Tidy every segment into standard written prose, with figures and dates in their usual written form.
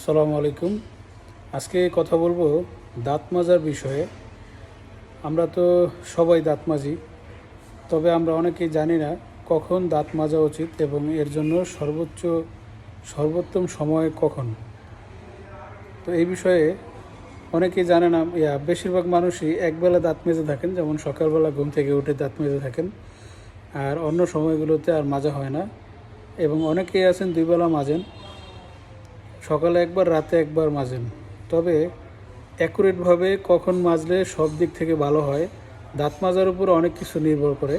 আসসালামু আলাইকুম। আজকে কথা বলবো দাঁত মাজার বিষয়ে। আমরা তো সবাই দাঁত মাজি, তবে আমরা অনেকেই জানি না কখন দাঁত মাজা উচিত এবং এর জন্য সর্বোত্তম সময় কখন। তো এই বিষয়ে অনেকেই জানে না। বেশিরভাগ মানুষই একবেলা দাঁত মেজে থাকেন, যেমন সকালবেলা ঘুম থেকে উঠে দাঁত মেজে থাকেন, আর অন্য সময়গুলোতে আর মাজা হয় না। এবং অনেকেই আছেন দুই বেলা মাজেন, সকালে একবার রাতে একবার মাজেন। তবে অ্যাকুরেটভাবে কখন মাজলে সব দিক থেকে ভালো হয়, দাঁত মাজার উপরে অনেক কিছু নির্ভর করে।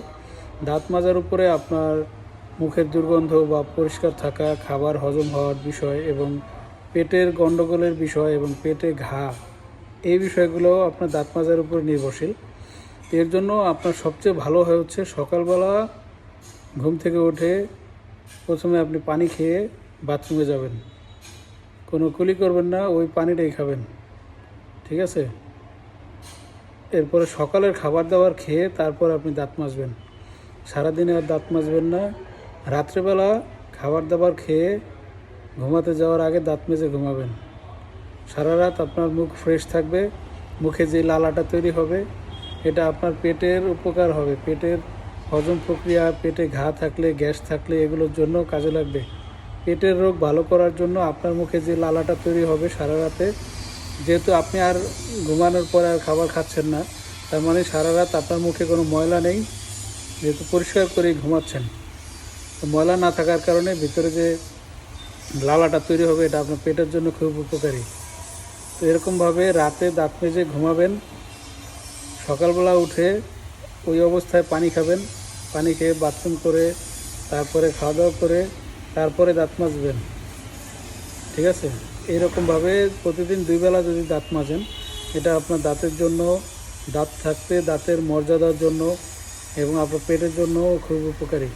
দাঁত মাজার উপরে আপনার মুখের দুর্গন্ধ বা পরিষ্কার থাকা, খাবার হজম হওয়ার বিষয় এবং পেটের গণ্ডগোলের বিষয় এবং পেটে ঘা, এই বিষয়গুলো আপনার দাঁত মাজার উপর নির্ভরশীল। এর জন্য আপনার সবচেয়ে ভালো হয় হচ্ছে সকালবেলা ঘুম থেকে উঠে প্রথমে আপনি পানি খেয়ে বাথরুমে যাবেন। কোনো কুলি করবেন না, ওই পানিটাই খাবেন, ঠিক আছে? এরপরে সকালের খাবার দাবার খেয়ে তারপর আপনি দাঁত মাজবেন। সারাদিনে আর দাঁত মাজবেন না। রাত্রেবেলা খাবার দাবার খেয়ে ঘুমাতে যাওয়ার আগে দাঁত মেজে ঘুমাবেন। সারা রাত আপনার মুখ ফ্রেশ থাকবে। মুখে যে লালাটা তৈরি হবে, এটা আপনার পেটের উপকার হবে। পেটের হজম প্রক্রিয়া, পেটে ঘা থাকলে, গ্যাস থাকলে এগুলোর জন্য কাজে লাগবে। পেটের রোগ ভালো করার জন্য আপনার মুখে যে লালাটা তৈরি হবে সারা রাতে, যেহেতু আপনি আর ঘুমানোর পরে আর খাবার খাচ্ছেন না, তার মানে সারা রাত আপনার মুখে কোনো ময়লা নেই, যেহেতু পরিষ্কার করেই ঘুমাচ্ছেন। তো ময়লা না থাকার কারণে ভিতরে যে লালাটা তৈরি হবে, এটা আপনার পেটের জন্য খুব উপকারী। তো এরকমভাবে রাতে দাঁত মেজে ঘুমাবেন। সকালবেলা উঠে ওই অবস্থায় পানি খাবেন। পানি খেয়ে বাথরুম করে তারপরে খাওয়া দাওয়া করে তারপরে দাঁত মাজবেন, ঠিক আছে? এইরকমভাবে প্রতিদিন দুই বেলা যদি দাঁত মাজেন, এটা আপনার দাঁতের জন্য, দাঁত থাকতে দাঁতের মর্যাদার জন্য এবং আপনার পেটের জন্য খুব উপকারী।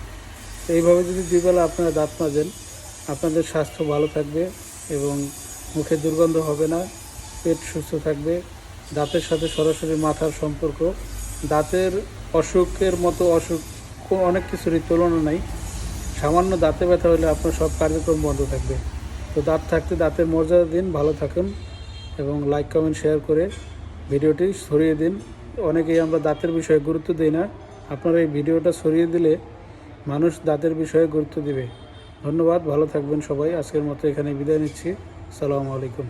তো এইভাবে যদি দুই বেলা আপনারা দাঁত মাজেন, আপনাদের স্বাস্থ্য ভালো থাকবে এবং মুখে দুর্গন্ধ হবে না, পেট সুস্থ থাকবে। দাঁতের সাথে সরাসরি মাথার সম্পর্ক। দাঁতের অসুখের মতো অসুখ অনেক কিছুরই তুলনা নাই। সামান্য দাঁতে ব্যথা হলে আপনার সব কার্যক্রম বন্ধ থাকবে। তো দাঁত থাকতে দাঁতের মর্যাদা দিন, ভালো থাকুন এবং লাইক কমেন্ট শেয়ার করে ভিডিওটি ছড়িয়ে দিন। অনেকেই আমরা দাঁতের বিষয়ে গুরুত্ব দিই না, আপনারা এই ভিডিওটা ছড়িয়ে দিলে মানুষ দাঁতের বিষয়ে গুরুত্ব দিবে। ধন্যবাদ, ভালো থাকবেন সবাই। আজকের মতো এখানে বিদায় নিচ্ছি। আসসালামু আলাইকুম।